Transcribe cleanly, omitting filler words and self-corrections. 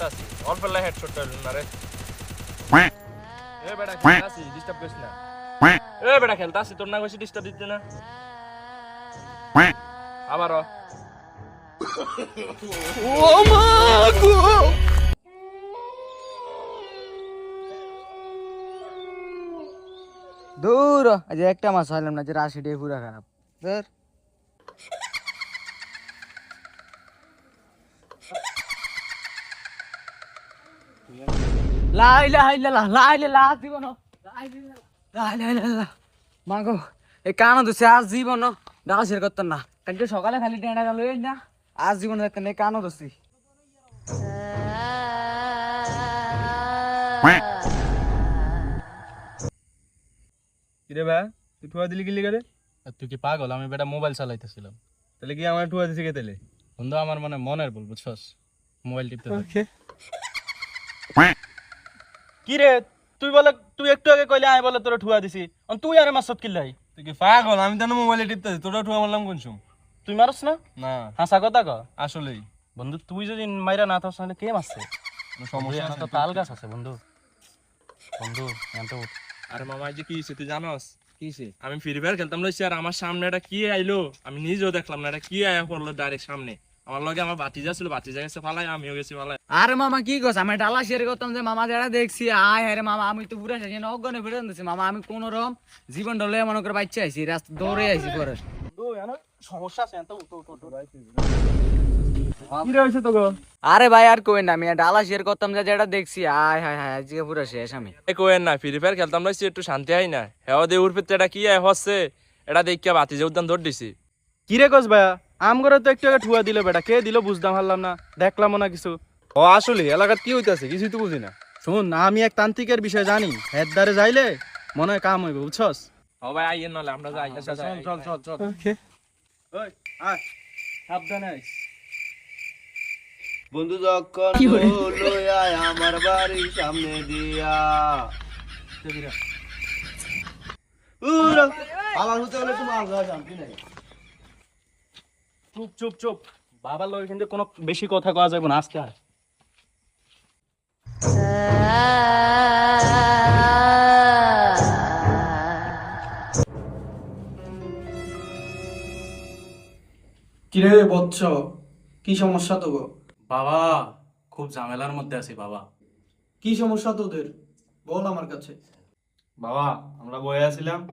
খেলতাছি অল্প লাই হেডশট হইল না রে এ বেটা খেলতাছি ডিস্টার্ব করিস না এ বেটা খেলতাছি তোর না কইছি ডিস্টার্ব দিতে না আবারও ও মা গো দূর আজ একটা মাস হইলাম না যে রাশি ডে পুরা খারাপ ধর লাই লাই লাই লাই লাই জীবন লাই লাই লাই লাই মাগো এই কানো দছে আজ জীবন ডাসের করতেন না কালকে সকালে খালি টেনা গেল এই না আজ জীবন দেখতেন এই কানো দছি কিরে ভাই তুই ঠুয়া দিলি কি লিগে রে তুই কি পাগল? আমি বেটা মোবাইল চালাইতেছিলাম। তাহলে কি আমার ঠুয়া দিছে কে তাহলে বন্ধু আমার মানে মনের ভুল, বুঝছস? মোবাইল টিপতে থাকি। কি রে তুই বলে তুই একটু আগে কইলে আয় বলে তোর ঠুয়া দিছি তুই আরে মাসত কিল্লাই তুই কি পাগল? আমি তো মোবাইলে টিপতেছি তোরা ঠুয়া মারলাম কোন সুম তুই মারস না না হাসা কথা ক আসলেই বন্ধু তুই যদি মাইরা না থাকস তাহলে কে মারছে সমস্যা তো তাল গাছ আছে বন্ধু। বন্ধু জানতে আরে মামা এই যে কি হইছে তুই জানোস কি হইছে আমি ফ্রি ফায়ার খেলতাম লইছি আর আমার সামনে এটা কি আইলো আমি নিজেও দেখলাম না এটা কি আয়া পড়লো ডাইরেক্ট সামনে আমার লগে আমার বাতিজা ছিল বাতিজা গেছে ফালাই আমিও গেছি ফালাই আরে মামা কি কস আমি ডালা শেয়ার করতাম যে মামা যেটা দেখছি আয় আরে মামা আমি তো পুরা শেষ অজ্ঞানে ফিরে দিছি মামা আমি কোন রকম জীবন ডলে মনে করে বাচ্চা আইছি রাস্তা দৌড়ে আইছি পরে সমস্যা আছে তো কি রইছে তো গো আরে ভাই আর কই না আমি ডালা শেয়ার করতাম যে যেটা দেখছি আয় হায় হায় আজকে পুরা শেষ আমি এ কোয়েন না ফ্রি ফায়ার খেলতাম লইছি একটু শান্তি হয় না হেও দে উড় পেতে এটা কি আয় হচ্ছে এটা দেখিয়া বাতিজা উদ্যান ধর দিছি কি রে কস ভাইয়া আম করে তো একটু আগে ঠুয়া দিল বেটা কে দিল বুঝতাম পারলাম না দেখলামও না কিছু ও আসলে এলাকার কি হইতাছে কিছুই তো বুঝি না শুন আমি এক তান্ত্রিকের বিষয় জানি হেড দ্বারে যাইলে মনে হয় কাম হইবে বুঝছস ও ভাই আইয়েন নালে আমরা যাই চল চল চল ওকে ওই আয় সাবধানে আইস বন্ধু যখন বললো আয় আমার বাড়ির সামনে দিয়া আমার হতে হলে তোমার আল্লাহ শান্তি নাই চুপ চুপ চুপ বাবার লগে কিন্তু কোনো বেশি কথা কওয়া যাবে না আজকে আর কিরে বৎস কি সমস্যা তো গো? বাবা খুব ঝামেলার মধ্যে আছি বাবা। কি সমস্যা তোদের বল আমার কাছে। বাবা আমরা বয়ে আছিলাম